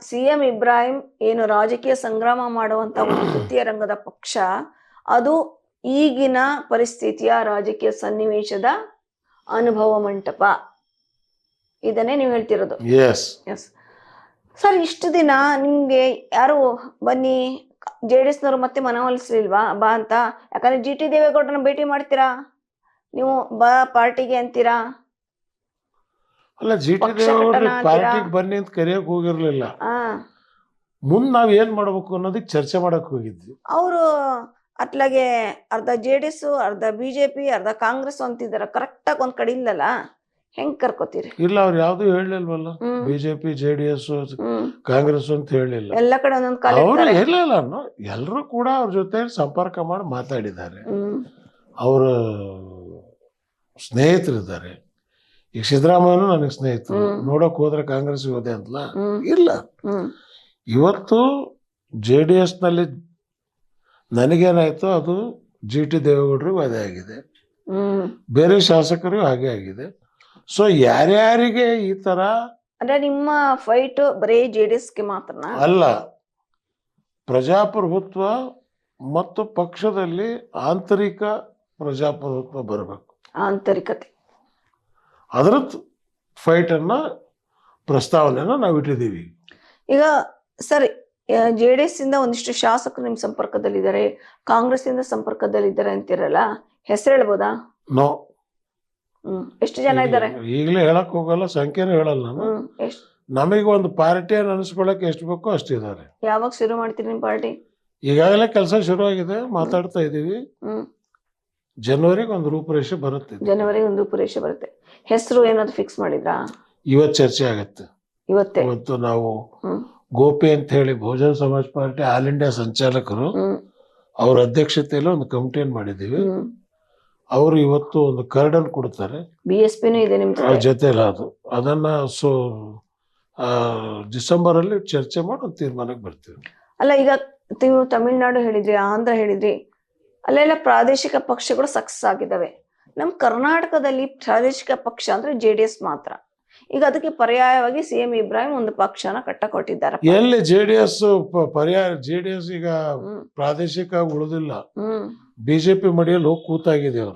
CM Ibrahim ಏನು ರಾಜಕೀಯ ಸಂಗ್ರಾಮ ಮಾಡುವಂತ ಒಂದು ತೃತೀಯ ರಂಗದ ಪಕ್ಷ, ಅದು ಈಗಿನ ಪರಿಸ್ಥಿತಿಯ ರಾಜಕೀಯ ಸನ್ನಿವೇಶದ ಅನುಭವ ಮಂಟಪ. ಇದನ್ನೇ ನೀವು ಹೇಳ್ತಿರೋದು. ಎಸ್ ಸರ್, ಇಷ್ಟು ದಿನ ನಿಮ್ಗೆ ಯಾರು ಬನ್ನಿ JDS ನವರು ಮತ್ತೆ ಮನವೊಲಿಸ್ಲಿಲ್ವಾ ಬಾ ಅಂತ? ಯಾಕಂದ್ರೆ GT ದೇವೇಗೌಡರನ್ನ ಭೇಟಿ ಮಾಡ್ತೀರಾ ನೀವು, ಬಾ ಪಾರ್ಟಿಗೆ ಅಂತೀರಾ. ಅಲ್ಲ, GT ದೇವೇಗೌಡರು ಪಾರ್ಟಿಗೆ ಬನ್ನಿ ಅಂತ ಕರೆಯಕ್ ಹೋಗಿರ್ಲಿಲ್ಲ. ಮುಂದ್ ನಾವ್ ಏನ್ ಮಾಡ್ಬೇಕು ಅನ್ನೋದಕ್ಕೆ ಚರ್ಚೆ ಮಾಡಕ್ ಹೋಗಿದ್ವಿ. ಅವರು ಅತ್ಲಾಗೆ ಅರ್ಧ JDS, ಅರ್ಧ BJP, ಅರ್ಧ ಕಾಂಗ್ರೆಸ್ ಅಂತಿದಾರ. ಕರೆಕ್ಟ್ ಆಗಿ ಒಂದ್ ಕಡೆ ಇಲ್ಲಲ್ಲ, ಹೆಂಗ್ ಕರ್ಕೋತೀರಿ? ಇಲ್ಲ, ಅವ್ರು ಯಾವ್ದು ಹೇಳಿಲ್ವಲ್ಲ. BJP, JDS, ಕಾಂಗ್ರೆಸ್ ಅಂತ ಹೇಳಿಲ್ಲ. ಎಲ್ಲ ಕಡೆ ಒಂದೊಂದ್ ಕಾಲ ಅವ್ರು ಹೇಳಿಲ್ಲ. ಎಲ್ರು ಕೂಡ ಅವ್ರ ಜೊತೆ ಸಂಪರ್ಕ ಮಾಡಿ ಮಾತಾಡಿದ್ದಾರೆ. ಅವ್ರ ಸ್ನೇಹಿತರಿದ್ದಾರೆ. ಈಗ ಸಿದ್ದರಾಮಯ್ಯನು ನನಗೆ ಸ್ನೇಹಿತರು. ನೋಡಕ್ ಹೋದ್ರೆ ಕಾಂಗ್ರೆಸ್ ಹೋದೆ ಅಂತಲ್ಲ, ಇಲ್ಲ. ಇವತ್ತು JDS ನಲ್ಲಿ ನನಗೇನಾಯ್ತು ಅದು GT ದೇವೇಗೌಡರಿಗೂ ಅದೇ ಆಗಿದೆ, ಬೇರೆ ಶಾಸಕರಿಗೂ ಹಾಗೆ ಆಗಿದೆ. ಸೊ ಯಾರ್ಯಾರಿಗೆ ಈ ತರ ಅಂದ್ರೆ ನಿಮ್ಮ ಫೈಟ್ ಬರೀ JDSಗೆ ಮಾತ್ರನಾ? ಅಲ್ಲ, ಪ್ರಜಾಪ್ರಭುತ್ವ ಮತ್ತು ಪಕ್ಷದಲ್ಲಿ ಆಂತರಿಕ ಪ್ರಜಾಪ್ರಭುತ್ವ ಬರಬೇಕು. ಆಂತರಿಕತೆ, ಅದರ ಫೈಟ್ ಅನ್ನ ಪ್ರಸ್ತಾವನೆಯನ್ನ ನಾವು ಇಟ್ಟಿದ್ದೀವಿ. ಈಗ ಸರಿ, JDS ಇಂದ ಒಂದಿಷ್ಟು ಶಾಸಕರು ನಿಮ್ ಸಂಪರ್ಕದಲ್ಲಿದ್ದಾರೆ, ಕಾಂಗ್ರೆಸ್ ಇಂದ ಸಂಪರ್ಕದಲ್ಲಿದ್ದಾರೆ ಅಂತಿರಲ್ಲ, ಹೆಸರು ಹೇಳ್ಬೋದಾ? ನೋ. ಎಷ್ಟು ಜನ ಇದ್ದಾರೆ? ಈಗಲೇ ಹೇಳಕ್ ಹೋಗಲ್ಲ, ಸಂಖ್ಯೆನೂ ಹೇಳಲ್ಲ ನಾನು. ನಮಗೆ ಒಂದು ಪಾರ್ಟಿ ಅನಿಸ್ಕೊಳಕ್ ಎಷ್ಟು ಬೇಕೋ ಅಷ್ಟಿದ್ದಾರೆ. ಯಾವಾಗ ಶುರು ಮಾಡ್ತೀರಿ ನಿಮ್ ಪಾರ್ಟಿ? ಈಗಾಗಲೇ ಕೆಲಸ ಶುರು ಆಗಿದೆ, ಮಾತಾಡ್ತಾ ಇದೀವಿ. ಜನವರಿಗೆ ಒಂದು ರೂಪುರೇಷೆ ಬರುತ್ತೆ. ಜನವರಿಗೆ ಒಂದು ರೂಪುರೇಷೆ ಬರುತ್ತೆ. ಹೆಸರು ಏನಾದ್ರು ಫಿಕ್ಸ್ ಮಾಡಿದ್ರಾ? ಇವತ್ತು ಚರ್ಚೆ ಆಗತ್ತೆ. ಇವತ್ತು ನಾವು ಗೋಪಿ ಅಂತ ಹೇಳಿ ಬಹುಜನ ಸಮಾಜ್ ಪಾರ್ಟಿ ಆಲ್ ಇಂಡಿಯಾ ಸಂಚಾಲಕರು, ಅವ್ರ ಅಧ್ಯಕ್ಷತೆಯಲ್ಲಿ ಒಂದು ಕಮಿಟಿಯನ್ನು ಮಾಡಿದ್ದೀವಿ. ಅವರು ಇವತ್ತು ಒಂದು ಕರಡನ್ನು ಕೊಡ್ತಾರೆ. BSPನೂ ಇದೆ ನಿಮ್ ಜೊತೆ. ಅದನ್ನ ಡಿಸೆಂಬರ್ ಅಲ್ಲಿ ಚರ್ಚೆ ಮಾಡಿ ಒಂದು ತೀರ್ಮಾನಕ್ಕೆ ಬರ್ತೀವಿ. ಅಲ್ಲ, ಈಗ ನೀವು ತಮಿಳ್ನಾಡು ಹೇಳಿದ್ರಿ, ಆಂಧ್ರ ಹೇಳಿದ್ರಿ, ಅಲ್ಲೆಲ್ಲ ಪ್ರಾದೇಶಿಕ ಪಕ್ಷಗಳು ಸಕ್ಸಸ್ ಆಗಿದ್ದಾವೆ. ನಮ್ ಕರ್ನಾಟಕದಲ್ಲಿ ಪ್ರಾದೇಶಿಕ ಪಕ್ಷ ಅಂದ್ರೆ JDS ಮಾತ್ರ. ಈಗ ಅದಕ್ಕೆ ಪರ್ಯಾಯವಾಗಿ CM ಇಬ್ರಾಹಿಂ ಒಂದು ಪಕ್ಷನ ಕಟ್ಟಕೊಟ್ಟಿದ್ದಾರೆ. ಎಲ್ಲಿ JDS ಪರ್ಯಾಯ? JDS ಈಗ ಪ್ರಾದೇಶಿಕ ಉಳಿದಿಲ್ಲ, BJP ಮಡಿಯಲ್ಲಿ ಹೋಗಿ ಕೂತಾಗಿದೆ ಅವರು.